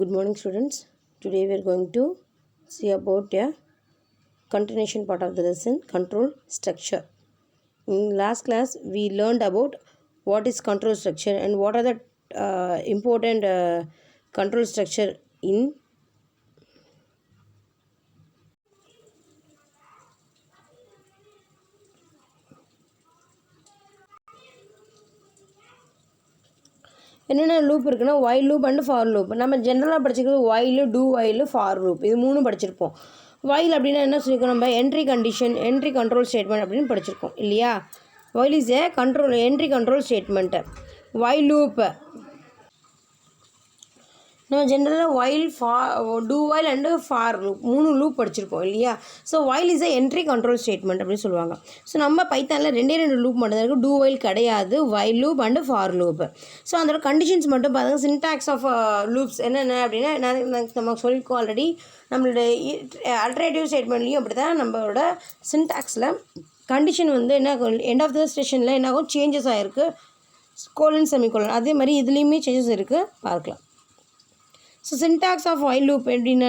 Good morning, students. Today we are going to see about a continuation part of the lesson, control structure. In last class we learned about what is control structure and what are the important control structure in என்னென்ன loop இருக்குன்னா while loop and for loop. நம்ம ஜென்ரலாக படிச்சிருக்கிறது while, do while, for loop இது மூணும் படிச்சிருப்போம். while அப்படின்னா என்ன சொல்லியிருக்கோம், நம்ம entry condition, entry control statement அப்படின்னு படிச்சிருக்கோம் இல்லையா. while is a control entry control statement. while loop நம்ம ஜென்ரலாக while, do while and for loop மூணு லூப் படிச்சிருப்போம் இல்லையா. So while is a entry control statement அப்படின்னு சொல்லுவாங்க. ஸோ நம்ம பைத்தானில் ரெண்டு லூப் மட்டும் தான் இருக்குது, do while கிடையாது, while loop and for loop. So அதோட கண்டிஷன்ஸ் மட்டும் பாருங்கள். சின்டாக்ஸ் ஆஃப் லூப்ஸ் என்னென்ன அப்படின்னா நம்ம சொல்லியிருக்கோம் ஆல்ரெடி. நம்மளோட அல்டர்னேட்டிவ் ஸ்டேட்மெண்ட்லேயும் அப்படி தான் நம்மளோட சின்டாக்ஸில் கண்டிஷன் வந்து என்ன எண்ட் ஆஃப் த ஸ்டேஷனில் என்ன ஆகும், சேஞ்சஸ் ஆகிருக்கு, கோலன் செமிகோலன். அதே மாதிரி இதுலேயுமே சேஞ்சஸ் இருக்குது, பார்க்கலாம். So syntax of while loop எப்படின்னா,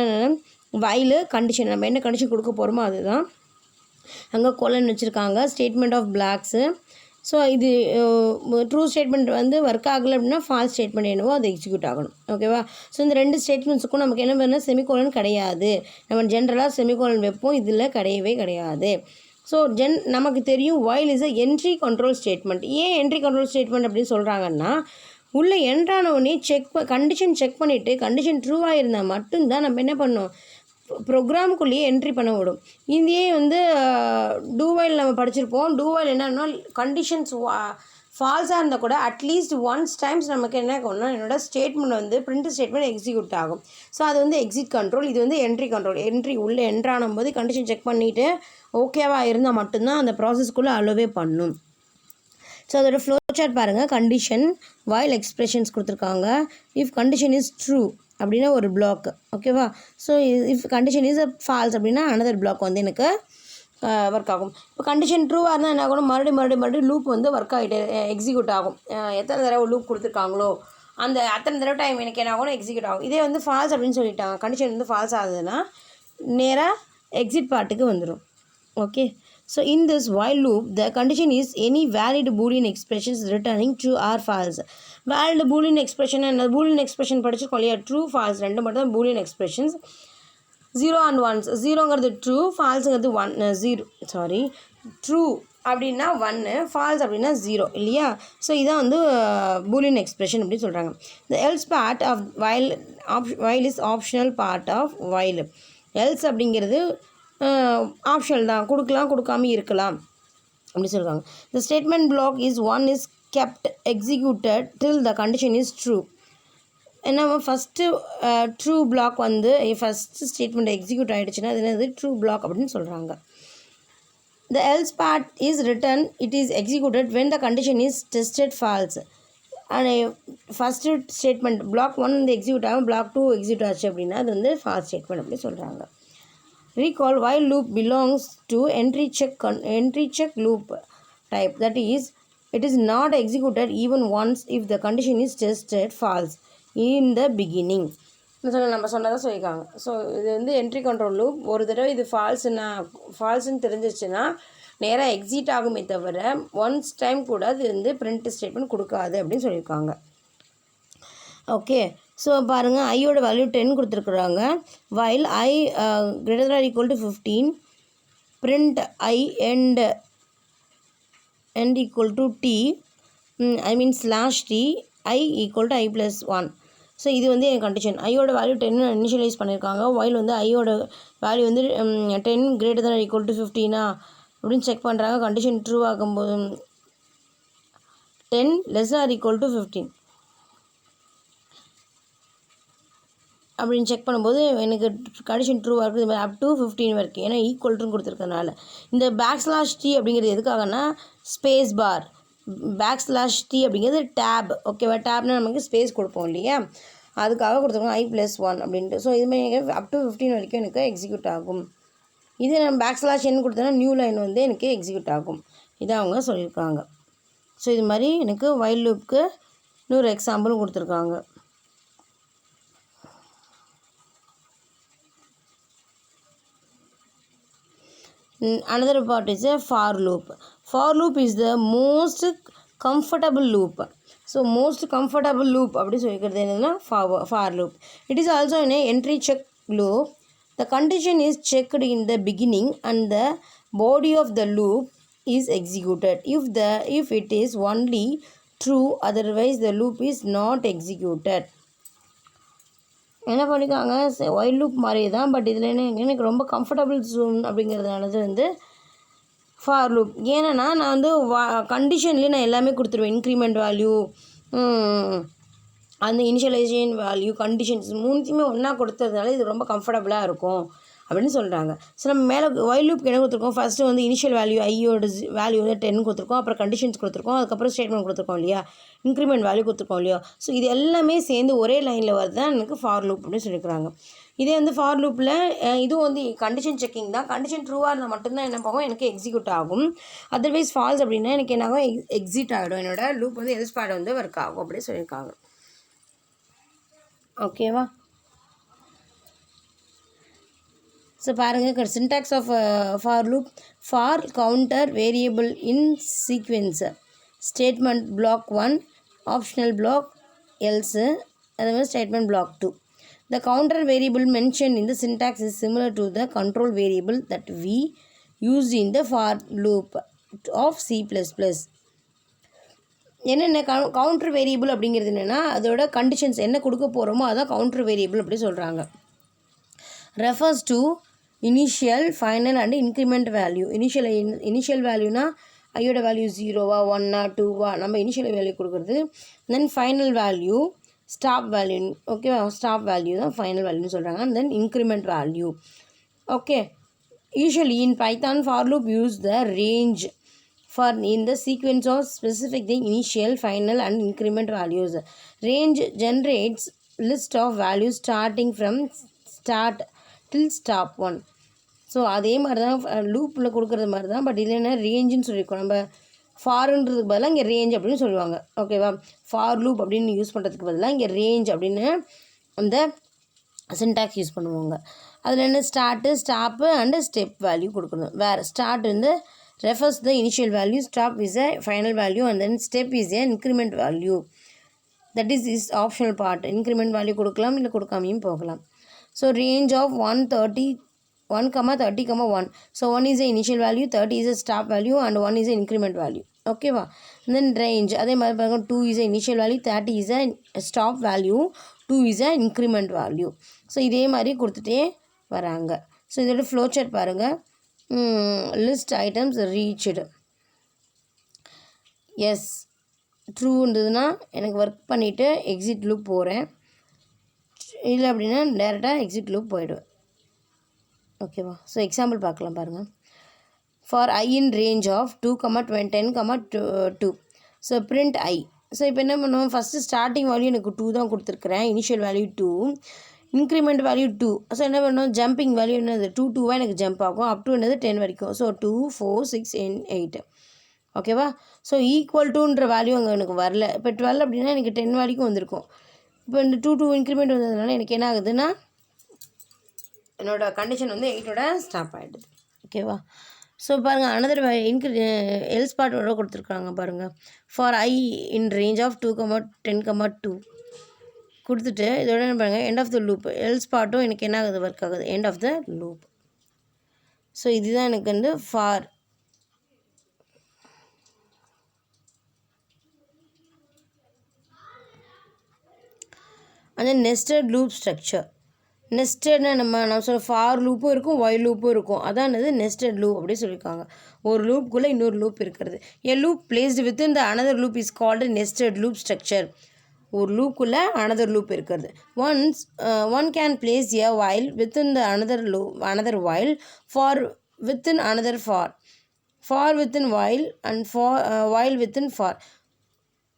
while கண்டிஷன் நம்ம என்ன கண்டிஷன் கொடுக்க போகிறோமோ அதுதான். அங்கே கோலன் வச்சுருக்காங்க, ஸ்டேட்மெண்ட் ஆஃப் பிளாக்ஸு. ஸோ இது ட்ரூ ஸ்டேட்மெண்ட் வந்து ஒர்க் ஆகலை அப்படின்னா ஃபால்ஸ் ஸ்டேட்மெண்ட் என்னவோ அது எக்ஸிக்யூட் ஆகணும், ஓகேவா. ஸோ இந்த ரெண்டு ஸ்டேட்மெண்ட்ஸுக்கும் நமக்கு என்ன பண்ணால் செமிகோலன் கிடையாது. நம்ம ஜென்ரலாக செமிகோலன் வைப்போம், இதில் கிடையவே கிடையாது. ஸோ நமக்கு தெரியும் while is a entry control statement. ஏன் என்ட்ரி கண்ட்ரோல் ஸ்டேட்மெண்ட் அப்படின்னு சொல்கிறாங்கன்னா, உள்ளே என்ட்ரானவொடனே கண்டிஷன் செக் பண்ணிவிட்டு கண்டிஷன் ட்ரூவாக இருந்தால் மட்டும்தான் நம்ம என்ன பண்ணோம், ப்ரோக்ராமுக்குள்ளேயே என்ட்ரி பண்ண விடும். இதே வந்து டூ வைல் நம்ம படிச்சிருப்போம். டூ வைல் என்னன்னா கண்டிஷன்ஸ் ஃபால்ஸாக இருந்தால் கூட அட்லீஸ்ட் ஒன்ஸ் டைம்ஸ் நமக்கு என்ன ஆகும்னா என்னோடய ஸ்டேட்மெண்ட் வந்து பிரிண்ட் ஸ்டேட்மெண்ட் எக்ஸிக்யூட் ஆகும். ஸோ அது வந்து எக்ஸிட் கண்ட்ரோல், இது வந்து என்ட்ரி கண்ட்ரோல். என்ட்ரி உள்ளே என்ட்ரானும் போது கண்டிஷன் செக் பண்ணிவிட்டு ஓகேவாக இருந்தால் மட்டும்தான் அந்த ப்ராசஸ்க்குள்ளே அலோவே பண்ணும். ஸோ அதோட ஃப்ளோ சார்ட் பாருங்கள். கண்டிஷன் while எக்ஸ்பிரஷன்ஸ் கொடுத்துருக்காங்க. இஃப் கண்டிஷன் இஸ் ட்ரூ அப்படின்னா ஒரு பிளாக், ஓகேவா. So if condition is false அப்படின்னா அனதர் பிளாக் வந்து எனக்கு ஒர்க் ஆகும். இப்போ கண்டிஷன் ட்ரூவாக இருந்தால் என்ன ஆகணும், மறுபடியும் லூப் வந்து ஒர்க் ஆகிட்டு எக்ஸிக்யூட் ஆகும். எத்தனை தடவை லூப் கொடுத்துருக்காங்களோ அந்த அத்தனை தடவை டைம் எனக்கு என்ன ஆகணும், எக்ஸிக்யூட் ஆகும். இதே வந்து ஃபால்ஸ் அப்படின்னு சொல்லிட்டாங்க, கண்டிஷன் வந்து ஃபால்ஸ் ஆகுதுன்னா நேராக எக்ஸிட் பார்ட்டுக்கு வந்துடும், okay. So in this while loop, the condition is any valid boolean expressions returning true or false. Valid boolean expression and boolean expression படிச்சிருக்கோம் இல்லையா, true false ரெண்டு மட்டும் தான் boolean expressions. 0 and 1s, 0ங்கிறது true, falseங்கிறது 1 true அப்படின்னா 1, false அப்படின்னா 0 இல்லையா. So இதான் வந்து boolean expression அப்படின்னு சொல்கிறாங்க. The else part of while is optional part of while. else அப்படிங்கிறது ஆப்ஷனல் தான், கொடுக்கலாம் கொடுக்காம இருக்கலாம் அப்படி சொல்கிறாங்க. The statement block is kept executed till the condition is true. ஏன்னா ஃபஸ்ட்டு ட்ரூ பிளாக் வந்து ஃபஸ்ட்டு ஸ்டேட்மெண்ட் எக்ஸிக்யூட் ஆகிடுச்சுன்னா அது என்னது ட்ரூ பிளாக் அப்படின்னு சொல்கிறாங்க. The else part is written, it is executed when the condition is tested false. And first statement block 1 வந்து execute ஆகும், black 2 execute ஆச்சு அப்படின்னா அது வந்து ஃபால்ஸ் ஸ்டேட்மெண்ட் அப்படி சொல்கிறாங்க. Recall while loop belongs to entry check loop type. That is, it is not executed even once if the condition is tested false in the beginning. நம்ம சொன்னதாக சொல்லியிருக்காங்க. ஸோ இது வந்து என்ட்ரி கண்ட்ரோல் லூப். ஒரு தடவை இது ஃபால்ஸ்ன்னு தெரிஞ்சிச்சுன்னா நேராக எக்ஸிட் ஆகுமே தவிர ஒன்ஸ் டைம் கூட அது வந்து பிரிண்ட் ஸ்டேட்மெண்ட் கொடுக்காது அப்படின்னு சொல்லியிருக்காங்க, ஓகே. ஸோ பாருங்கள், ஐயோட வேல்யூ 10 கொடுத்துருக்குறாங்க. while I greater than or equal to 15, print I end equal to t, /t, I equal to I plus 1. So இது வந்து என் கண்டிஷன். ஐயோட வேல்யூ 10 இனிஷியலைஸ் பண்ணியிருக்காங்க. while வந்து ஐயோட வேல்யூ வந்து 10 greater than or equal to 15 அப்படின்னு check பண்ணுறாங்க. Condition true ஆகும்போது 10 less than or equal to 15 அப்படின்னு செக் பண்ணும்போது எனக்கு கண்டிஷன் ட்ரூவாக இருக்குது அப் டு 15 வரைக்கும், ஏன்னா ஈக்குவல்ட்டுன்னு கொடுத்துருக்கனால. இந்த /t அப்படிங்கிறது எதுக்காகனா ஸ்பேஸ் பார், /t அப்படிங்கிறது டேப், ஓகேவா. டேப்னால் நமக்கு ஸ்பேஸ் கொடுப்போம் இல்லையா, அதுக்காக கொடுத்துருக்கோம் I+1 அப்படின்ட்டு. ஸோ இதுமாதிரி அப் டு 15 வரைக்கும் எனக்கு எக்ஸிக்யூட் ஆகும். இதே நம்ம /n கொடுத்தோன்னா நியூ லைன் வந்து எனக்கு எக்ஸிக்யூட் ஆகும், இதை அவங்க சொல்லியிருக்காங்க. ஸோ இது மாதிரி எனக்கு while loopக்கு இன்னொரு எக்ஸாம்பிளும் கொடுத்துருக்காங்க. Another part is a for loop. For loop is the most comfortable loop. So most comfortable loop அப்படி சொல்லிக்கிறது என்னன்னா for loop. It is also an entry check loop. The condition is checked in the beginning and the body of the loop is executed if it is only true, otherwise the loop is not executed. என்ன பண்ணிக்காங்க while loop மாதிரி தான், but இதில் எனக்கு ரொம்ப comfortable zone அப்படிங்கிறதுனால வந்து for loop. ஏன்னா நான் வந்து கண்டிஷன்லேயே நான் எல்லாமே கொடுத்துருவேன். இன்க்ரிமெண்ட் வேல்யூ, அந்த இனிஷியலைசேஷன் வேல்யூ, கண்டிஷன்ஸ் மூணுத்தையுமே ஒன்றா கொடுத்ததுனால இது ரொம்ப கம்ஃபர்டபுளாக இருக்கும் அப்படின்னு சொல்கிறாங்க. ஸோ நம்ம மேலே ஒயில் லூப்க்கு என்ன கொடுத்துருக்கோம், ஃபஸ்ட்டு வந்து இனிஷியல் வேல்யூ ஐயோட வேல்யூ வந்து 10 கொடுத்துருக்கோம், அப்புறம் கண்டிஷன்ஸ் கொடுத்துருக்கோம், அதுக்கப்புறம் ஸ்டேட்மெண்ட் கொடுத்துருக்கோம் இல்லையா, இன்க்ரிமெண்ட் வேல்யூ கொடுத்துருக்கோம் இல்லையா. ஸோ இது எல்லாமே சேர்ந்து ஒரே லைனில் வருது தான் எனக்கு ஃபார் லூப் அப்படின்னு சொல்லியிருக்கிறாங்க. இதே வந்து ஃபார் லூப்பில் இதுவும் வந்து கண்டிஷன் செக்கிங் தான். கண்டிஷன் ட்ரூவாக இருந்தால் மட்டும்தான் என்ன போகும், எனக்கு எக்ஸிக்யூட் ஆகும். அதர்வைஸ் ஃபால்ஸ் அப்படின்னா எனக்கு என்ன ஆகும், எக்ஸிட் ஆகிடும். என்னோட லூப் வந்து எல்ஸ் பேட் வந்து ஒர்க் ஆகும் அப்படின்னு சொல்லியிருக்காங்க. ஓகேவா? ஸோ பாருங்கள், syntax of for loop: for counter variable in sequence, statement block 1, optional block else, அதே மாதிரி statement block 2. The counter variable mentioned in the syntax is similar to the control variable that we used in the for loop of C++. என்னென்ன counter variable அப்படிங்கிறது என்னென்னா அதோட conditions என்ன கொடுக்க போகிறோமோ அதான் கவுண்டர் வேரியபிள் அப்படி சொல்கிறாங்க. Refers to initial, final and increment value. Initial வேல்யூனா ஐயோட வேல்யூ 0வா 1ஆ 2வா நம்ம இனிஷியல் வேல்யூ கொடுக்குறது. Then final value stop value, ஓகேவா, ஸ்டாப் வேல்யூ தான் ஃபைனல் வேல்யூன்னு சொல்கிறாங்க. And then increment value. Okay, usually in Python for loop use the range for in the sequence of specific the initial, final and increment values. Range generates list of values starting from start till stop 1. So அதே மாதிரி தான் லூப்பில் கொடுக்குறது மாதிரி தான், but இல்லைன்னா ரேஞ்சுன்னு சொல்லியிருக்கோம். நம்ம ஃபார்ன்றதுக்கு பதிலாக இங்கே ரேஞ்ச் அப்படின்னு சொல்லுவாங்க. ஓகேவா, ஃபார் லூப் அப்படின்னு யூஸ் பண்ணுறதுக்கு பதிலாக இங்கே ரேஞ்ச் அப்படின்னு அந்த சின்டாக்ஸ் யூஸ் பண்ணுவாங்க. அதில் என்ன start, stop and step value கொடுக்கணும். வேறு ஸ்டார்ட் வந்து refers the initial value, stop is a final value and then step is an increment value. That is optional part. Increment value கொடுக்கலாம் இல்லை கொடுக்காமையும் போகலாம். So range of 130, 1, so 1 is the initial value, 30 is a stop value and 1 is the increment value. ஓகேவா, then range அதே மாதிரி பாருங்க, 2 is a initial value, 30 is a stop value, 2 is a increment value. So இதே மாதிரி கொடுத்துட்டே வராங்க. So இதோட flow chart பாருங்கள். List items reached, yes true இருந்ததுன்னா எனக்கு ஒர்க் பண்ணிவிட்டு எக்ஸிட் லூப் போகிறேன், இல்லை அப்படின்னா டேரெக்டாக எக்ஸிட் லூப் போயிடுவேன். ஓகேவா, ஸோ எக்ஸாம்பிள் பார்க்கலாம் பாருங்கள். For i in range of 2, 10, 2. So print i. So இப்போ என்ன பண்ணுவோம், ஃபஸ்ட்டு ஸ்டார்டிங் வேல்யூ எனக்கு 2 தான் கொடுத்துருக்குறேன், initial value 2, increment value 2. So என்ன பண்ணணும், ஜம்பிங் வேல்யூ என்னது 2 2வாக எனக்கு ஜம்ப் ஆகும், அப் டு என்னது 10 வரைக்கும். ஸோ 2, 4, 6, 8. ஓகேவா, ஸோ ஈக்குவல் டூன்ற வேல்யூ அங்கே எனக்கு வரல. இப்போ 12 அப்படின்னா எனக்கு 10 வரைக்கும் வந்திருக்கும். இப்போ இந்த 2 இன்க்ரிமெண்ட் வந்ததுனால எனக்கு என்ன ஆகுதுன்னா என்னோடய கண்டிஷன் வந்து 8ஓட ஸ்டாப் ஆகிடுது. ஓகேவா, ஸோ பாருங்கள், அனதர் எல்ஸ் பார்ட்டோட கொடுத்துருக்காங்க பாருங்கள். For i in range of 2, 10, 2 கொடுத்துட்டு இதோட என்ன பாருங்கள், end of the loop. Else பார்ட்டும் எனக்கு என்ன ஆகுது, ஒர்க் ஆகுது, end of the loop. So இதுதான் எனக்கு வந்து ஃபார். அந்த நெஸ்டட் லூப் ஸ்ட்ரக்சர். நெஸ்டட்னா நம்ம சொல்ல ஃபார் லூப்பும் இருக்கும், ஒயில் லூப்பும் இருக்கும். அதான் என்னது நெஸ்டட் லூப் அப்படி சொல்லியிருக்காங்க. ஒரு லூப்புக்குள்ளே இன்னொரு லூப் இருக்கிறது. A loop placed within the another loop is called nested loop structure. ஒரு லூப்புக்குள்ளே அனதர் லூப் இருக்கிறது. One can place a while within the another while, for within another for within while and for while within for.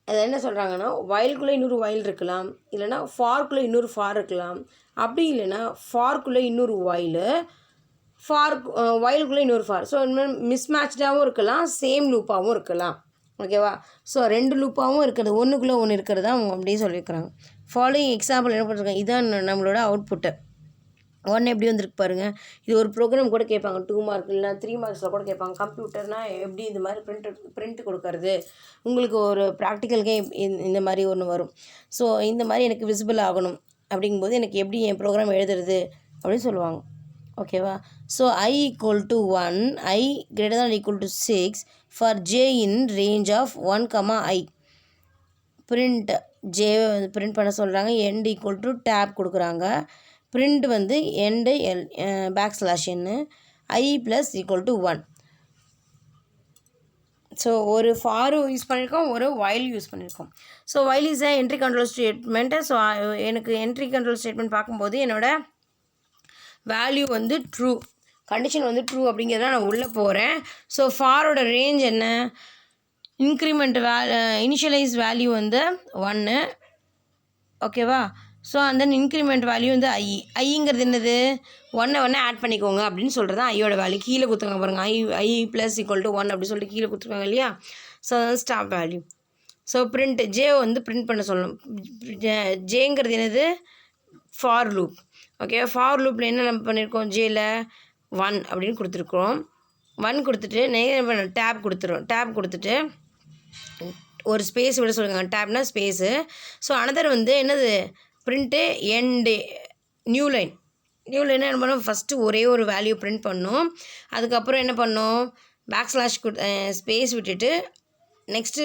அது என்ன சொல்கிறாங்கன்னா, whileக்குள்ளே இன்னொரு while இருக்கலாம், இல்லைனா ஃபார்க்குள்ளே இன்னொரு ஃபார் இருக்கலாம், அப்படி இல்லைன்னா ஃபார்க்குள்ளே இன்னொரு while, whileக்குள்ளே இன்னொரு ஃபார். ஸோ மிஸ்மேட்ச்டாகவும் இருக்கலாம், சேம் லூப்பாகவும் இருக்கலாம். ஓகேவா, ஸோ 2 லூப்பாகவும் இருக்கிறது, ஒன்றுக்குள்ளே ஒன்று இருக்கிறது அவங்க அப்படியே சொல்லியிருக்கிறாங்க. ஃபாலோயிங் எக்ஸாம்பிள் என்ன பண்ணுறாங்க, இதுதான் நம்மளோட அவுட்புட்டு. 1 எப்படி வந்திருக்கு பாருங்கள். இது ஒரு ப்ரோக்ராம் கூட கேட்பாங்க, 2 மார்க் இல்லைனா 3 மார்க்ஸில் கூட கேட்பாங்க. கம்ப்யூட்டர்னால் எப்படி இந்த மாதிரி பிரிண்ட் கொடுக்கறது, உங்களுக்கு ஒரு ப்ராக்டிக்கலுக்கே இந்த மாதிரி ஒன்று வரும். ஸோ இந்த மாதிரி எனக்கு விசிபிள் ஆகணும் அப்படிங்கும்போது எனக்கு எப்படி என் ப்ரோக்ராம் எழுதுறது அப்படின்னு சொல்லுவாங்க. ஓகேவா? So I equal to 1, I greater than or equal to 6 for j in range of 1, I. Print J print பண்ண சொல்கிறாங்க. எண்ட் ஈக்குவல் டு டேப் கொடுக்குறாங்க. பிரிண்ட் வந்து end backslash I plus equal to 1. So ஒரு for use பண்ணியிருக்கோம், ஒரு while use பண்ணியிருக்கோம். So while is entry control statement. So எனக்கு entry control statement பார்க்கும்போது என்னோடய வேல்யூ வந்து ட்ரூ, கண்டிஷன் வந்து ட்ரூ அப்படிங்கிறத நான் உள்ளே போகிறேன். ஸோ ஃபாரோட ரேஞ்ச் என்ன, இன்க்ரிமெண்ட் இனிஷியலைஸ் வேல்யூ வந்து 1, ஓகேவா? ஸோ அந்த இன்க்ரிமெண்ட் வேல்யூ வந்து ஐங்கிறது என்னது, 1 ஆட் பண்ணிக்கோங்க அப்படின்னு சொல்கிறது தான் ஐயோட வேல்யூ. கீழே கொடுத்துருக்காங்க பாருங்கள், I ப்ளஸ் ஈக்குவல் டு 1 அப்படின்னு சொல்லிட்டு கீழே கொடுத்துருக்காங்க இல்லையா? ஸோ அது stop value. So print J வந்து பிரிண்ட் பண்ண சொல்லணும். ஜேங்கிறது என்னது, ஃபார் லூப். ஓகே, ஃபார் லூப்பில் என்ன நம்ம பண்ணியிருக்கோம், ஜேயில் 1 அப்படின்னு கொடுத்துருக்குறோம். 1 கொடுத்துட்டு என்ன பண்ண, டேப் கொடுத்துரும். டேப் கொடுத்துட்டு ஒரு ஸ்பேஸ் விட சொல்லுங்கள், டேப்னா ஸ்பேஸு. ஸோ அனதர் வந்து என்னது, print end new line. New லைனாக என்ன பண்ணோம், ஃபஸ்ட்டு ஒரே ஒரு வேல்யூ பிரிண்ட் பண்ணோம். அதுக்கப்புறம் என்ன பண்ணோம், பேக்ஸ்லாஷ் ஸ்பேஸ் விட்டுட்டு நெக்ஸ்ட்டு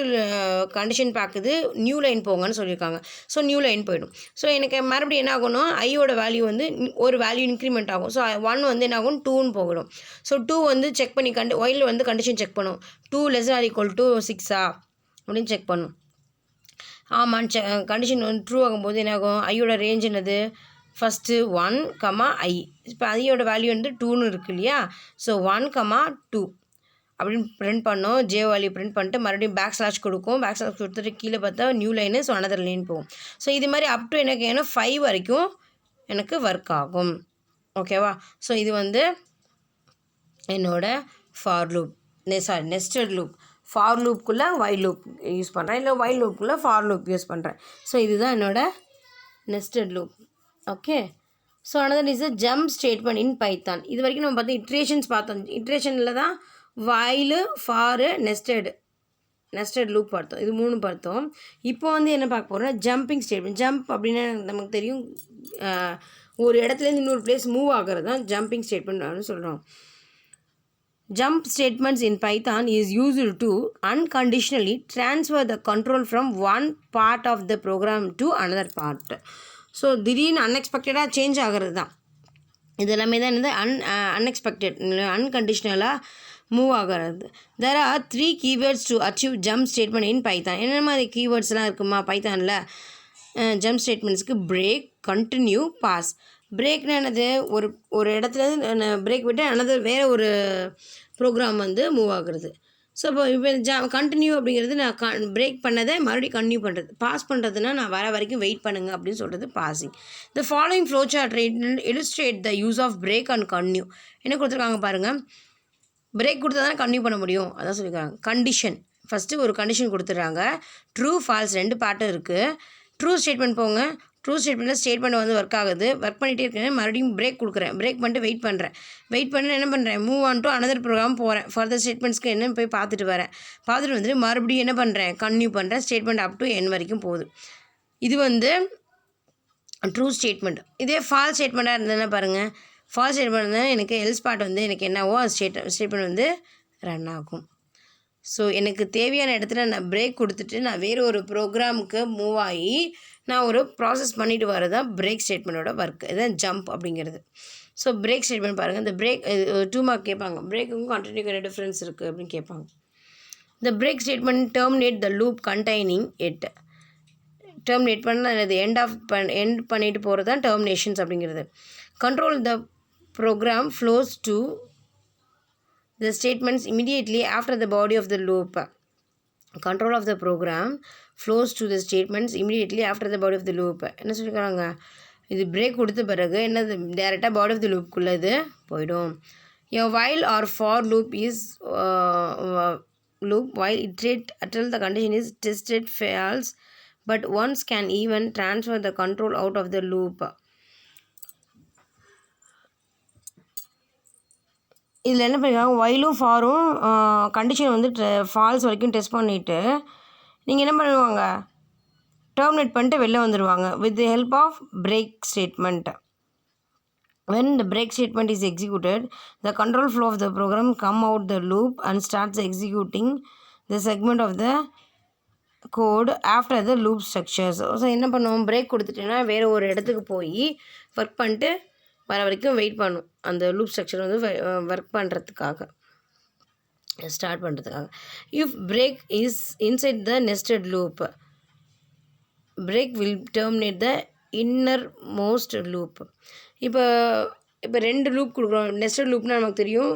கண்டிஷன் பார்க்குது நியூ லைன் போங்கன்னு சொல்லியிருக்காங்க. ஸோ நியூ லைன் போயிடும். ஸோ எனக்கு மறுபடியும் என்ன ஆகணும், ஐயோட வேல்யூ வந்து ஒரு வேல்யூ இன்க்ரிமெண்ட் ஆகும். ஸோ 1 வந்து என்ன ஆகும், 2ன்னு போகணும். ஸோ 2 வந்து செக் பண்ணி ஒயில் வந்து கண்டிஷன் செக் பண்ணும், 2 லெஸ் ஆர் ஈக்குவல் டு 6 அப்படின்னு செக் பண்ணும். ஆமான்னு கண்டிஷன் வந்து ட்ரூ ஆகும்போது என்ன ஆகும், ஐயோட ரேஞ்ச் என்னது, ஃபஸ்ட்டு 1, I. இப்போ ஐயோட வேல்யூ வந்து 2ன்னு இருக்குது இல்லையா? ஸோ 1, 2 அப்படின்னு பிரிண்ட் பண்ணோம். ஜே வேல்யூ பிரிண்ட் பண்ணிட்டு மறுபடியும் பேக்ஸ்லாஷ் கொடுக்கும். பேக்ஸ்லாஷ் கொடுத்துட்டு கீழே பார்த்தா new line, so another line போகும். ஸோ இது மாதிரி அப் டு எனக்கு ஏன்னா 5 வரைக்கும் எனக்கு ஒர்க் ஆகும். ஓகேவா? ஸோ இது வந்து என்னோட for loop, nested loop. For லூப்புக்குள்ளே வைல் லூப் யூஸ் பண்ணுறேன், இல்லை வைல் லூப்புக்குள்ளே ஃபார் லூப் யூஸ் பண்ணுறேன். ஸோ இதுதான் என்னோடய nested loop. Okay, so another is a jump statement in Python. இது வரைக்கும் நம்ம பார்த்தோம், இட்ரேஷன்ஸ் பார்த்தோம். இட்ரேஷனில் தான் வைலு, ஃபாரு, நெஸ்டட் லூப் பார்த்தோம். இது 3 பார்த்தோம். இப்போ வந்து என்ன பார்க்க போகிறோம்னா ஜம்பிங் ஸ்டேட்மெண்ட். ஜம்ப் அப்படின்னா நமக்கு தெரியும், ஒரு இடத்துலேருந்து இன்னொரு பிளேஸ் மூவ் ஆகிறது தான் ஜம்பிங் ஸ்டேட்மெண்ட் அப்படின்னு சொல்கிறோம். Jump statements in Python is used to unconditionally transfer the control from one part of the program to another part. So திடீர்னு அன்எக்ஸ்பெக்டடாக சேஞ்ச் ஆகிறது தான் இது எல்லாமே தான் என்னது, அன்எக்ஸ்பெக்டட், அன்கண்டிஷ்னலாக மூவ் ஆகிறது. There are 3 keywords to achieve jump statement in Python. என்ன மாதிரி கீவேர்ட்ஸ்லாம் இருக்குமா பைத்தானில் ஜம்ப் ஸ்டேட்மெண்ட்ஸ்க்கு? Break, continue, pass. பிரேக்னா என்னது, ஒரு இடத்துல பிரேக் விட்டு அனதர் வேறு ஒரு ப்ரோக்ராம் வந்து மூவ் ஆகுறது. ஸோ இப்போ கண்டினியூ அப்படிங்கிறது நான் பிரேக் பண்ணதை மறுபடியும் கண்டினியூ பண்ணுறது. பாஸ் பண்ணுறதுனா நான் வர வரைக்கும் வெயிட் பண்ணுங்க அப்படின்னு சொல்கிறது passing. The following flow chart illustrate the use of break and continue. என்ன கொடுத்துருக்காங்க பாருங்கள், பிரேக் கொடுத்தா தான் கண்டினியூ பண்ண முடியும், அதான் சொல்லியிருக்காங்க. கண்டிஷன் ஃபஸ்ட்டு ஒரு கண்டிஷன் கொடுத்துட்றாங்க, ட்ரூ ஃபால்ஸ் 2 பேட்டர்ன் இருக்குது. ட்ரூ ஸ்டேட்மெண்ட் போங்க, ட்ரூ ஸ்டேட்மெண்ட்டில் ஸ்டேட்மெண்ட் வந்து ஒர்க் ஆகுது, ஒர்க் பண்ணிகிட்டே இருக்கேன், மறுபடியும் பிரேக் கொடுக்குறேன், பிரேக் பண்ணிட்டு வெயிட் பண்ணி என்ன பண்ணுறேன், move on to another program போகிறேன், ஃபர்தர் ஸ்டேட்மெண்ட்ஸ்க்கு என்ன போய் பார்த்துட்டு வந்துட்டு மறுபடியும் என்ன பண்ணுறேன், கன்டினியூ பண்ணுறேன், ஸ்டேட்மெண்ட் அப் டு என் வரைக்கும் போகுது. இது வந்து ட்ரூ ஸ்டேட்மெண்ட். இதே ஃபால்ஸ் ஸ்டேட்மெண்ட்டாக இருந்ததுன்னா பாருங்கள், ஃபால்ஸ் ஸ்டேட்மெண்ட் இருந்தால் எனக்கு எல்ஸ் பார்ட் வந்து எனக்கு என்னவோ ஸ்டேட்மெண்ட் வந்து ரன் ஆகும். ஸோ எனக்கு தேவையான இடத்துல நான் பிரேக் கொடுத்துட்டு நான் வேறு ஒரு ப்ரோக்ராமுக்கு மூவ் ஆகி நான் ஒரு ப்ராசஸ் பண்ணிட்டு வரது தான் பிரேக் ஸ்டேட்மெண்ட்டோட ஒர்க். இதுதான் ஜம்ப் அப்படிங்கிறது. ஸோ பிரேக் ஸ்டேட்மெண்ட் பாருங்கள், இந்த பிரேக் 2 மார்க் கேட்பாங்க, பிரேக்குக்கும் கண்டினியூக்கு என்ன டிஃப்ரென்ஸ் இருக்குது அப்படின்னு கேட்பாங்க. இந்த break statement terminate the loop containing it. Terminate பண்ணால் அது எண்ட் பண்ணிட்டு போகிறது தான் டெர்மினேஷன்ஸ் அப்படிங்கிறது. Control the program flows to the statements immediately after the body of the loop. Control of the program flows to the statements immediately after the body of the loop. என்ன சொல்லிக்கிறாங்க, இது break கொடுத்த பிறகு என்னது டேரெக்டாக பாடி of த லூப்புக்குள்ளே இது போயிடும். A while or for loop is loop while iterate until the condition is tested fails, but once can even transfer the control out of the loop. இதில் என்ன பண்ணிருக்காங்க, ஒயிலும் ஃபாரும் கண்டிஷன் வந்து ஃபால்ஸ் வரைக்கும் டெஸ்ட் பண்ணிவிட்டு நீங்கள் என்ன பண்ணுவாங்க, டெர்மினேட் பண்ணிட்டு வெளில வந்துடுவாங்க with the help of break statement. When the break statement is executed, the control flow of the program come out the loop and starts executing the segment of the code after the loop structures. So என்ன பண்ணுவோம், break கொடுத்துட்டேன்னா வேறு ஒரு இடத்துக்கு போய் work பண்ணிட்டு வர வரைக்கும் wait பண்ணும் அந்த லூப் ஸ்ட்ரக்சர் வந்து ஒர்க் பண்ணுறதுக்காக, ஸ்டார்ட் பண்ணுறதுக்காக. If break is inside the nested loop, break will terminate the inner most loop. இப்போ 2 லூப் கொடுக்குறோம். நெஸ்டட் லூப்னால் நமக்கு தெரியும்,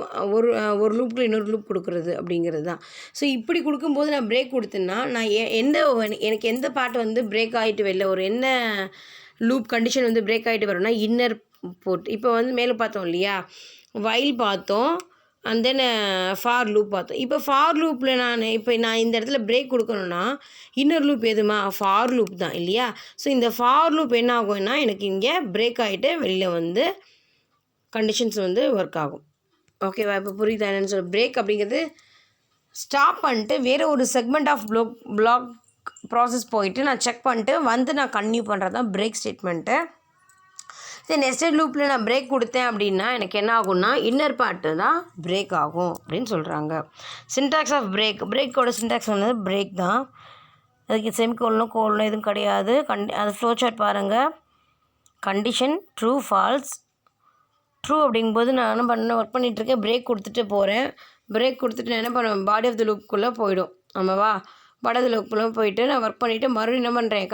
ஒரு லூப்புக்கு இன்னொரு லூப் கொடுக்குறது அப்படிங்கிறது தான். ஸோ இப்படி கொடுக்கும்போது நான் பிரேக் கொடுத்தேன்னா நான் எனக்கு எந்த பார்ட் வந்து பிரேக் ஆகிட்டு வெளில ஒரு என்ன லூப் கண்டிஷன் வந்து பிரேக் ஆகிட்டு வரும்னா இன்னர் போர்ட். இப்போ வந்து மேலே பார்த்தோம் இல்லையா, வைல் பார்த்தோம், அண்ட் தென் ஃபார் லூப் பார்த்தோம். இப்போ ஃபார் லூப்பில் நான் இந்த இடத்துல பிரேக் கொடுக்கணுன்னா இன்னர் லூப் எதுமா, ஃபார் லூப் தான் இல்லையா. ஸோ இந்த ஃபார் லூப் என்ன ஆகும்னா எனக்கு இங்கே பிரேக் ஆகிட்டு வெளியில் வந்து கண்டிஷன்ஸ் வந்து ஒர்க் ஆகும். ஓகேவா, இப்போ புரியுதா என்னென்னு சொல்லி. பிரேக் அப்படிங்கிறது ஸ்டாப் பண்ணிட்டு வேறு ஒரு செக்மெண்ட் ஆஃப் பிளாக் ப்ராசஸ் போயிட்டு நான் செக் பண்ணிட்டு வந்து நான் கன்டினியூ பண்ணுறது தான் பிரேக் ஸ்டேட்மெண்ட்டு. சரி, நெஸ்டட் லூப்பில் நான் பிரேக் கொடுத்தேன் அப்படின்னா எனக்கு என்ன ஆகும்னா இன்னர் பார்ட்டு தான் பிரேக் ஆகும் அப்படின்னு சொல்கிறாங்க. சின்டாக்ஸ் ஆஃப் பிரேக்கோட சின்டாக்ஸ் வந்து பிரேக் தான். அதுக்கு செமிகோலனோ கோலனோ எதுவும் கிடையாது. அது ஃப்ளோ சார்ட் பாருங்கள். Condition true falls. ட்ரூ அப்படிங்கும்போது நான் என்ன ஒர்க் பண்ணிகிட்ருக்கேன், பிரேக் கொடுத்துட்டு போகிறேன். பிரேக் கொடுத்துட்டு நான் என்ன பண்ணுவேன், பாடி ஆஃப் த லூப்புக்குள்ளே போயிடும். ஆமாவா, பாடி ஆஃப் த லூப்புக்குள்ளே போயிட்டு நான் ஒர்க் பண்ணிவிட்டு மறுபடியும் என்ன பண்ணுறேன்,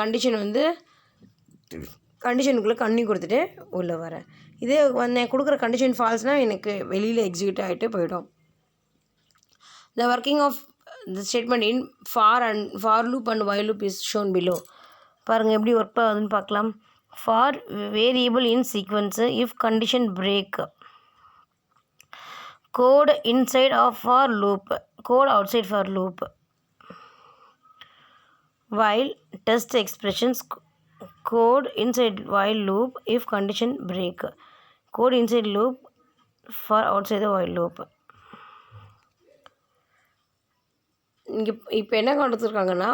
கண்டிஷனுக்குள்ளே கண்ணி கொடுத்துட்டு உள்ளே வரேன். இதே வந்து கொடுக்குற கண்டிஷன் ஃபால்ஸ்னால் எனக்கு வெளியில் எக்ஸிக்யூட் ஆகிட்டு போயிடும். The working of the statement in for loop and while loop is shown below. பாருங்கள் எப்படி ஒர்க் ஆகுதுன்னு பார்க்கலாம். For variable in sequence if condition break, code inside of for loop, code outside for loop, while test expressions, code inside while loop if condition break, code inside loop for outside the while loop. இங்கே இப்போ என்ன கொடுத்துருக்காங்கன்னா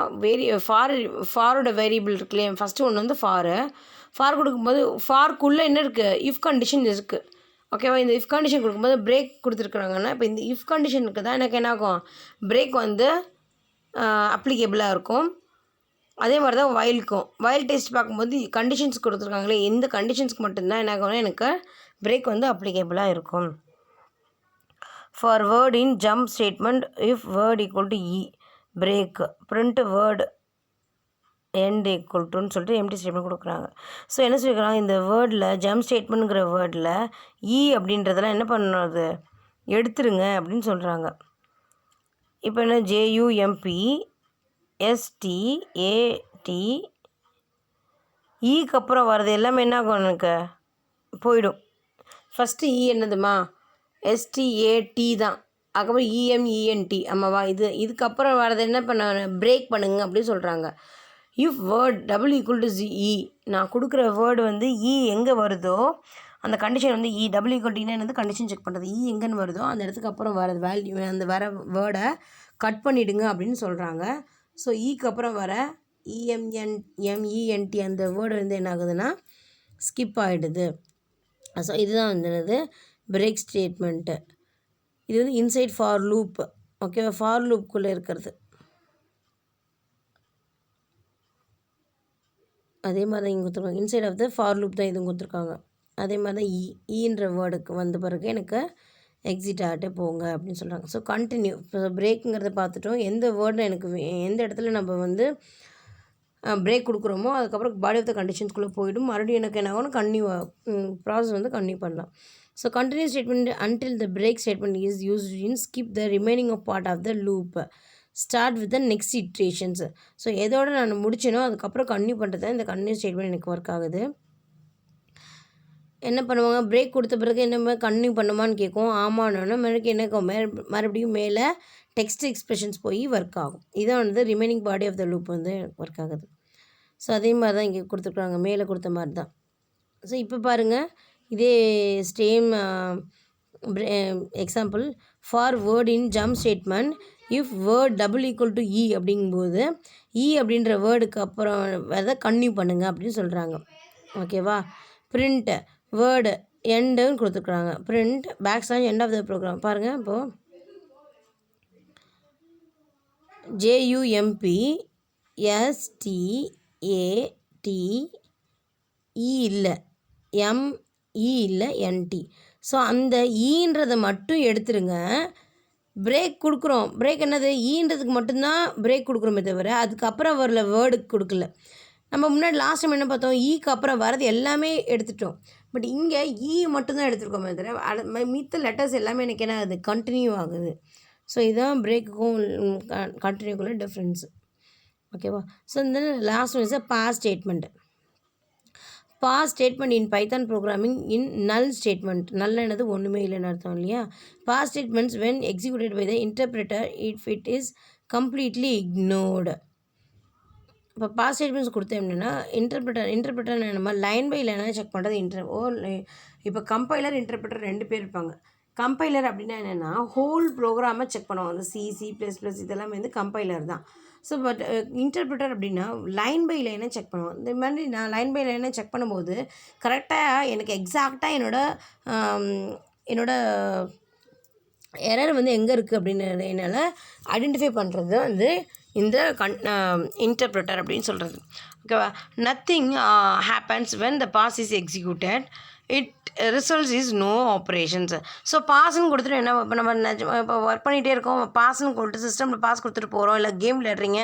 ஃபாரோட variable இருக்கு இல்லையா. First ஒன்று வந்து for கொடுக்கும்போது ஃபார்க்குள்ளே என்ன இருக்குது, இஃப் கண்டிஷன் இருக்குது. ஓகேவா, இந்த இஃப் கண்டிஷன் கொடுக்கும்போது பிரேக் கொடுத்துருக்குறாங்கன்னா இப்போ இந்த இஃப் கண்டிஷனுக்கு தான் எனக்கு என்ன ஆகும், பிரேக் வந்து அப்ளிகேபிளாக இருக்கும். அதே மாதிரி தான் வயல் டெஸ்ட் பார்க்கும்போது கண்டிஷன்ஸ் கொடுத்துருக்காங்களே, இந்த கண்டிஷன்ஸ்க்கு மட்டும்தான் என்ன ஆகும்னா எனக்கு பிரேக் வந்து அப்ளிகேபிளாக இருக்கும். For word in jump statement if word equal to e break, print word end equal டுன்னு சொல்லிட்டு எம்டி ஸ்டேட்மெண்ட் கொடுக்குறாங்க. ஸோ என்ன சொல்லிக்கிறாங்க, இந்த வேர்டில் ஜம்ப் ஸ்டேட்மெண்ட்ங்கிற வேர்டில் இ அப்படின்றதெல்லாம் என்ன பண்ணுறது, எடுத்துருங்க அப்படின்னு சொல்கிறாங்க. இப்போ என்ன ஜேயூஎம்பி எஸ்டிஏடி ஈக்கு அப்புறம் வர்றது எல்லாமே என்ன ஆகும், எனக்கு போயிடும். ஃபஸ்ட்டு இ என்னதுமா, எஸ்டிஏடி தான், அதுக்கப்புறம் இஎம்இஎன்டி. ஆமாவா, இதுக்கப்புறம் வர்றது என்ன பண்ண, பிரேக் பண்ணுங்க அப்படின்னு சொல்கிறாங்க. If word double equal to e, நான் கொடுக்குற வேர்டு வந்து இ எங்கே வருதோ அந்த கண்டிஷன் வந்து இ டபுள் ஈக்குவல் டு என்னது கண்டிஷன் செக் பண்ணுறது, இ எங்கேன்னு வருதோ அந்த இடத்துக்கு அப்புறம் வர வேல்யூ அந்த வர வேர்டை கட் பண்ணிவிடுங்க அப்படின்னு சொல்கிறாங்க. ஸோ ஈக்கு அப்புறம் வர இஎம்இஎன்டி அந்த வேர்டு வந்து என்ன ஆகுதுன்னா ஸ்கிப் ஆகிடுது. ஸோ இதுதான் வந்து பிரேக் ஸ்டேட்மெண்ட்டு. இது வந்து இன்சைட் ஃபார் லூப். ஓகேவா, ஃபார் லூப்புக்குள்ளே இருக்கிறது. அதே மாதிரி தான் இங்கே கொடுத்துருக்காங்க, inside of the for loop தான் இதுவும் கொடுத்துருக்காங்க. அதே மாதிரி தான் ஈன்ற வேர்டுக்கு வந்த பிறகு எனக்கு எக்ஸிட் ஆகிட்டு போங்க அப்படின்னு சொல்கிறாங்க. So continue. இப்போ பிரேக்குங்கிறத பார்த்துட்டோம். எந்த வேர்டில் எனக்கு எந்த இடத்துல நம்ம வந்து பிரேக் கொடுக்குறோமோ அதுக்கப்புறம் பாடி ஆஃப் த கண்டிஷன்ஸ்குள்ளே போய்டும். மறுபடியும் எனக்கு என்ன ஆகும், ப்ராசஸ் வந்து கன்டினியூ பண்ணலாம். So continue statement until the break statement is used in skip the remaining of part of the loop, start with the next iterations. So எதோடு நான் முடிச்சேனோ அதுக்கப்புறம் கன்டினியூ பண்ணுறது தான் இந்த கண்டினியூ ஸ்டேட்மெண்ட் எனக்கு ஒர்க் ஆகுது. என்ன பண்ணுவாங்க, பிரேக் கொடுத்த பிறகு என்ன கன்டினியூ பண்ணுமான்னு கேட்கும். ஆமான்னு மறுபடியும் மேலே டெக்ஸ்ட் எக்ஸ்பிரஷன்ஸ் போய் ஒர்க் ஆகும். இதான் வந்து remaining body of the loop வந்து ஒர்க் ஆகுது. ஸோ அதே மாதிரி தான் இங்கே கொடுத்துருக்குறாங்க, மேலே கொடுத்த மாதிரி தான். ஸோ இப்போ பாருங்கள், இதே example for word in jump statement if word double equal to e அப்படிங்கும்போது இ அப்படின்ற வேர்டுக்கு அப்புறம் அதை கன்டினியூ பண்ணுங்க அப்படின்னு சொல்கிறாங்க. ஓகேவா? பிரிண்ட் வேர்டு எண்டுன்னு கொடுத்துருக்குறாங்க. Print backslash end of the program. பாருங்கள், இப்போது JUMPSTATE இல்லை, ME இல்லை, NT. ஸோ அந்த ஈன்றதை மட்டும் எடுத்துருங்க. பிரேக் கொடுக்குறோம். பிரேக் என்னது? ஈன்றதுக்கு மட்டும்தான் பிரேக் கொடுக்குறோமே தவிர அதுக்கப்புறம் வரல வேர்டுக்கு கொடுக்கல. நம்ம முன்னாடி லாஸ்ட் டைம் என்ன பார்த்தோம்? ஈக்கு அப்புறம் வரது எல்லாமே எடுத்துட்டோம். பட் இங்கே ஈ மட்டும்தான் எடுத்துருக்கோமே தவிர மித்த லெட்டர்ஸ் எல்லாமே எனக்கு என்ன ஆகுது? கண்டினியூ ஆகுது. ஸோ இதுதான் பிரேக்குக்கும் கண்டினியூக்குள்ள டிஃப்ரென்ஸு. ஓகேவா? ஸோ இந்த last one is a pass statement. Pass statement in Python programming in null statement. நல்ல என்னது? ஒன்றுமே இல்லைன்னு அர்த்தம் இல்லையா? Pass statements when executed by the interpreter it is completely ignored. இப்போ பாஸ் ஸ்டேட்மெண்ட்ஸ் கொடுத்தேன் அப்படின்னா இன்டர்பிரட்டர் நம்ம லைன் பை லைனாக செக் பண்ணுறது. இப்போ கம்பைலர் இன்டர்பிரட்டர் 2 பேர் இருப்பாங்க. கம்பைலர் அப்படின்னா என்னென்னா ஹோல் ப்ரோக்ராமை செக் பண்ணுவோம். அந்த C++ இதெல்லாம் வந்து கம்பைலர் தான். ஸோ பட் இன்டர்பிரட்டர் அப்படின்னா லைன் பை லைனை செக் பண்ணுவோம். இந்த மாதிரி நான் லைன் பை லைனை செக் பண்ணும்போது கரெக்டாக எனக்கு எக்ஸாக்டாக என்னோட எரர் வந்து எங்கே இருக்குது அப்படின்னு என்னால் ஐடென்டிஃபை பண்ணுறது வந்து இந்த இன்டர்பிரட்டர் அப்படின்னு சொல்கிறது. ஓகேவா? Nothing happens when the pass is executed. It results is no operations. So பாஸ்ன்னு கொடுத்துட்டு என்ன, இப்போ நம்ம இப்போ ஒர்க் பண்ணிகிட்டே இருக்கோம், பாஸ்ன்னு கொடுத்து சிஸ்டமில் பாஸ் கொடுத்துட்டு போகிறோம், இல்லை கேம் விளையாடுறீங்க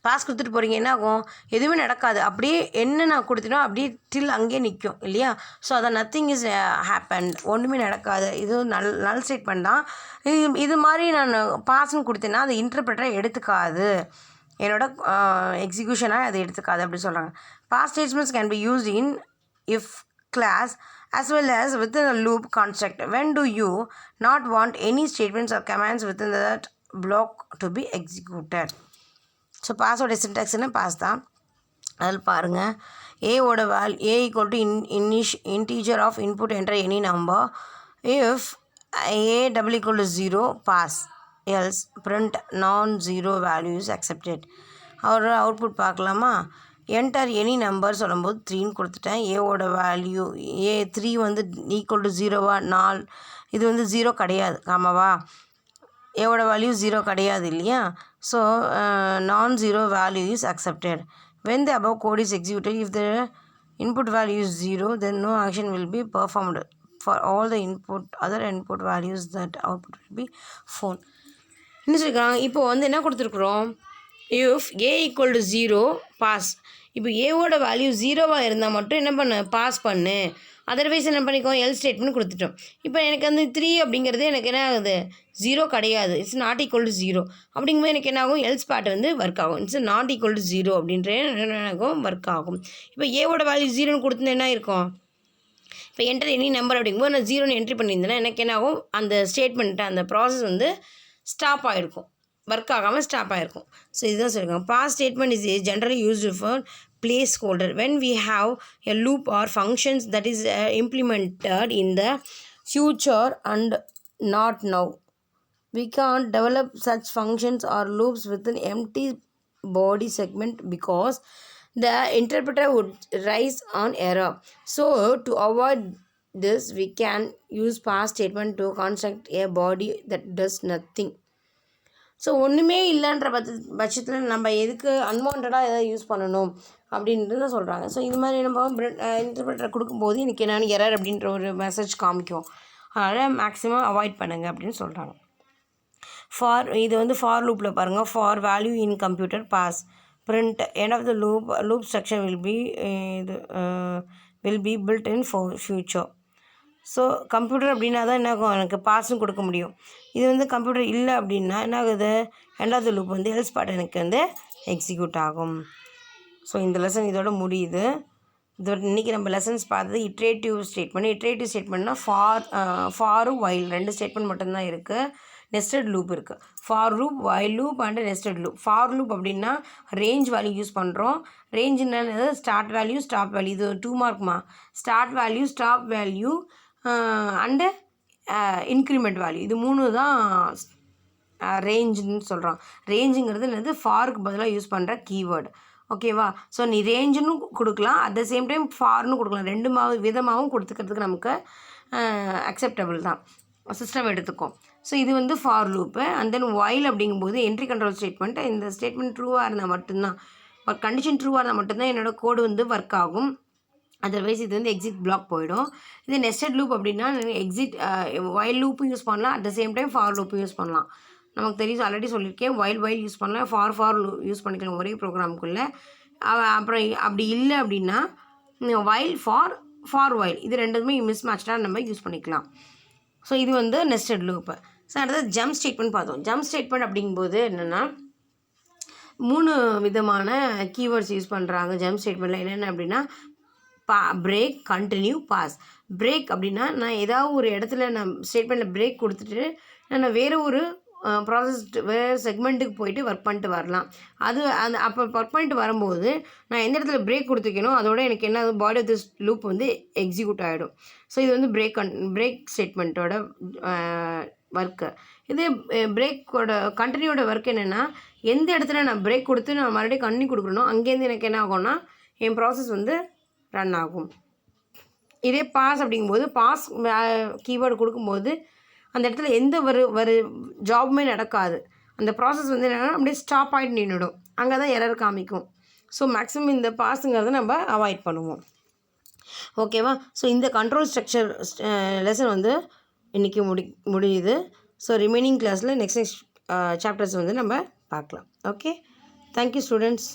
பாஸ் கொடுத்துட்டு போகிறீங்க, என்ன ஆகும்? எதுவுமே நடக்காது. அப்படியே என்ன நான் கொடுத்துட்டோம் அப்படியே டில் அங்கேயே நிற்கும் இல்லையா? ஸோ அதை நத்திங் இஸ் ஹேப்பன், ஒன்றுமே நடக்காது. இது நல் ஸ்டேட்மெண்ட் தான். இது மாதிரி நான் பாஸ்ன்னு கொடுத்தேன்னா அது இன்டர்பிரட்டரை எடுத்துக்காது, என்னோட எக்ஸிக்யூஷனாக அதை எடுத்துக்காது அப்படி சொல்கிறாங்க. Pass statements can be used in if class as well as within a loop construct. When do you not want any statements or commands within that block to be executed? So பாஸோட சின்டாக்ஸ்னா pass தான். அதில் பாருங்கள், ஏவோட A equal to integer of input enter any number. If A double equal to 0 pass, else print non-zero values accepted. அவரோட output பார்க்கலாமா? Enter any number சொல்லும்போது 3ன்னு கொடுத்துட்டேன். ஏவோட வேல்யூ A3 வந்து ஈக்குவல் டு 0வா? 4. இது வந்து 0 கிடையாது, ஆமாவா? ஏவோட வேல்யூ 0 கிடையாது இல்லையா? So non-zero value is accepted. When the above code is executed, if the input value is 0, then no action will be performed for all the other input values. That output will be phone. என்ன சொல்லியிருக்காங்க? இப்போ வந்து என்ன கொடுத்துருக்குறோம்? If A equal to 0 pass. இப்போ ஏவோட value 0வாக இருந்தால் மட்டும் என்ன பண்ணு? பாஸ் பண்ணு. அதர்வைஸ் என்ன பண்ணிக்கோ? எல் ஸ்டேட்மெண்ட் கொடுத்துட்டோம். இப்போ எனக்கு வந்து 3 அப்படிங்கிறது எனக்கு என்ன ஆகுது? 0 கிடையாது. இட்ஸ் நாட் ஈக்குவல் டு 0 அப்படிங்கும்போது எனக்கு என்ன ஆகும்? எல்ஸ் பார்ட் வந்து ஒர்க் ஆகும். இட்ஸ் நாட் ஈக்குவல் டு 0 அப்படின்ற என்ன ஆகும்? ஒர்க் ஆகும். இப்போ ஏவோட வேல்யூ 0ன்னு கொடுத்துருந்தா என்ன இருக்கும்? இப்போ என்டர் எனி நம்பர் அப்படிங்கும்போது நான் 0ன்னு என்ட்ரி பண்ணியிருந்தேன்னா எனக்கு என்ன ஆகும்? அந்த ஸ்டேட்மெண்ட்டு அந்த ப்ராசஸ் வந்து ஸ்டாப் ஆகிருக்கும், ஒர்க் ஆகாமல் ஸ்டாப் ஆகிருக்கும். ஸோ இதுதான் சொல்லியிருக்காங்க. Pass statement is generally used for placeholder. When we have a loop or functions that is implemented in the future and not now, we can't develop such functions or loops with an empty body segment because the interpreter would rise on error. So to avoid this, we can use pass statement to construct a body that does nothing. So ஒன்றுமே இல்லைன்ற பட்சத்தில் நம்ம எதுக்கு அன்வான்டாக எதாவது use பண்ணணும் அப்படின்றது சொல்கிறாங்க. So இது மாதிரி நம்ம இன்டர்பிரட்டர் கொடுக்கும்போது எனக்கு என்னென்னு எரர் அப்படின்ற ஒரு மெசேஜ் காமிக்கும். அதனால் மேக்ஸிமம் அவாய்ட் பண்ணுங்கள் அப்படின்னு சொல்கிறாங்க. இது வந்து ஃபார் லூப்பில் பாருங்கள். For value in computer pass print end of the loop structure will be built in future. So computer அப்படின்னா தான் என்ன ஆகும்? எனக்கு பாஸ்ன்னு கொடுக்க முடியும். இது வந்து கம்ப்யூட்டர் இல்லை அப்படின்னா என்ன ஆகுது? எண்ட் ஆஃப் த லூப் வந்து எல்ஸ் பார்ட் எனக்கு வந்து எக்ஸிக்யூட் ஆகும். ஸோ இந்த லெசன் இதோட முடியுது. இதோட இன்றைக்கி நம்ம லெசன்ஸ் பார்த்தது இட்ரேட்டிவ் ஸ்டேட்மெண்ட்னா ஃபாரும் வைல் 2 ஸ்டேட்மெண்ட் மட்டும்தான் இருக்குது. நெஸ்டட் லூப் இருக்குது. For loop, while loop and nested loop. For loop அப்படின்னா ரேஞ்ச் வேல்யூ யூஸ் பண்ணுறோம். ரேஞ்சுன்றது ஸ்டார்ட் வேல்யூ, ஸ்டாப் வேல்யூ. இது 2 மார்க்மா. Start value, stop value and increment value. இது 3 தான் ரேஞ்சுன்னு சொல்கிறோம். ரேஞ்சுங்கிறது என்னது, ஃபாருக்கு பதிலாக யூஸ் பண்ணுற கீவேர்டு. ஓகேவா? ஸோ நீ ரேஞ்சுன்னு கொடுக்கலாம், அட் த சேம் டைம் ஃபார்னு கொடுக்கலாம். 2 விதமாகவும் கொடுத்துக்கிறதுக்கு நமக்கு அக்செப்டபிள் தான், சிஸ்டம் எடுத்துக்கும். ஸோ இது வந்து for loop. And then while அப்படிங்கும்போது என்ட்ரி கண்ட்ரோல் ஸ்டேட்மெண்ட். இந்த ஸ்டேட்மெண்ட் ட்ரூவாக இருந்தால் மட்டும்தான், கண்டிஷன் ட்ரூவாக இருந்தால் மட்டும்தான் என்னோடய கோடு வந்து ஒர்க் ஆகும். அதர்வைஸ் இது வந்து எக்ஸிட் பிளாக் போயிடும். இது நெஸ்டட் லூப் அப்படின்னா எக்ஸிட் ஒயில் லூப்பும் யூஸ் பண்ணலாம், at the same time for லூப்பும் யூஸ் பண்ணலாம். நமக்கு தெரியும், ஆல்ரெடி சொல்லியிருக்கேன், ஒயில் யூஸ் பண்ணலாம், ஃபார் யூஸ் பண்ணிக்கலாம் ஒரே ப்ரோக்ராமுக்குள்ளே. அப்புறம் அப்படி இல்லை அப்படின்னா ஒயில் ஃபார் ஒயில், இது ரெண்டுமே மிஸ் மேட்ச்டாக நம்ம யூஸ் பண்ணிக்கலாம். ஸோ இது வந்து நெஸ்டட் லூப்பு. ஸோ அடுத்தது ஜம்ப் ஸ்டேட்மெண்ட் பார்த்தோம். ஜம்ப் ஸ்டேட்மெண்ட் அப்படிங்கும்போது என்னென்னா 3 விதமான கீவேர்ட்ஸ் யூஸ் பண்ணுறாங்க ஜம்ப் ஸ்டேட்மெண்ட்டில். என்னென்ன அப்படின்னா பிரேக், கண்டினியூ, பாஸ். பிரேக் அப்படின்னா நான் ஏதாவது ஒரு இடத்துல நான் ஸ்டேட்மெண்ட்டில் பிரேக் கொடுத்துட்டு நான் வேறு ஒரு ப்ராசஸ் வேறு செக்மெண்ட்டுக்கு போயிட்டு ஒர்க் பண்ணிட்டு வரலாம். அப்போ ஒர்க் பண்ணிட்டு வரும்போது நான் எந்த இடத்துல பிரேக் கொடுத்துக்கணும், அதோட எனக்கு என்ன பாடி ஆஃப் திஸ் லூப் வந்து எக்ஸிக்யூட் ஆகிடும். ஸோ இது வந்து பிரேக் ஸ்டேட்மெண்ட்டோட ஒர்க்கு. இது பிரேக்கோட கண்டினியூட ஒர்க் என்னென்னா, எந்த இடத்துல நான் பிரேக் கொடுத்து நான் மறுபடியும் கண்டினியூ கொடுக்கணும், அங்கேருந்து எனக்கு என்ன ஆகும்னா என் ப்ராசஸ் வந்து ரன் ஆகும். இதே பாஸ் அப்படிங்கும்போது பாஸ் கீவேர்டு கொடுக்கும்போது அந்த இடத்துல எந்த ஒரு ஜாபுமே நடக்காது. அந்த ப்ராசஸ் வந்து என்னென்னா அப்படியே ஸ்டாப் ஆகிட்டு நின்றுடும், அங்கே தான் எரர் காமிக்கும். ஸோ மேக்ஸிமம் இந்த பாஸுங்கிறத நம்ம அவாய்ட் பண்ணுவோம். ஓகேவா? ஸோ இந்த கண்ட்ரோல் ஸ்ட்ரக்சர் லெசன் வந்து இன்றைக்கி முடியுது. ஸோ ரிமைனிங் கிளாஸில் நெக்ஸ்ட் சாப்டர்ஸ் வந்து நம்ம பார்க்கலாம். Okay, thank you students.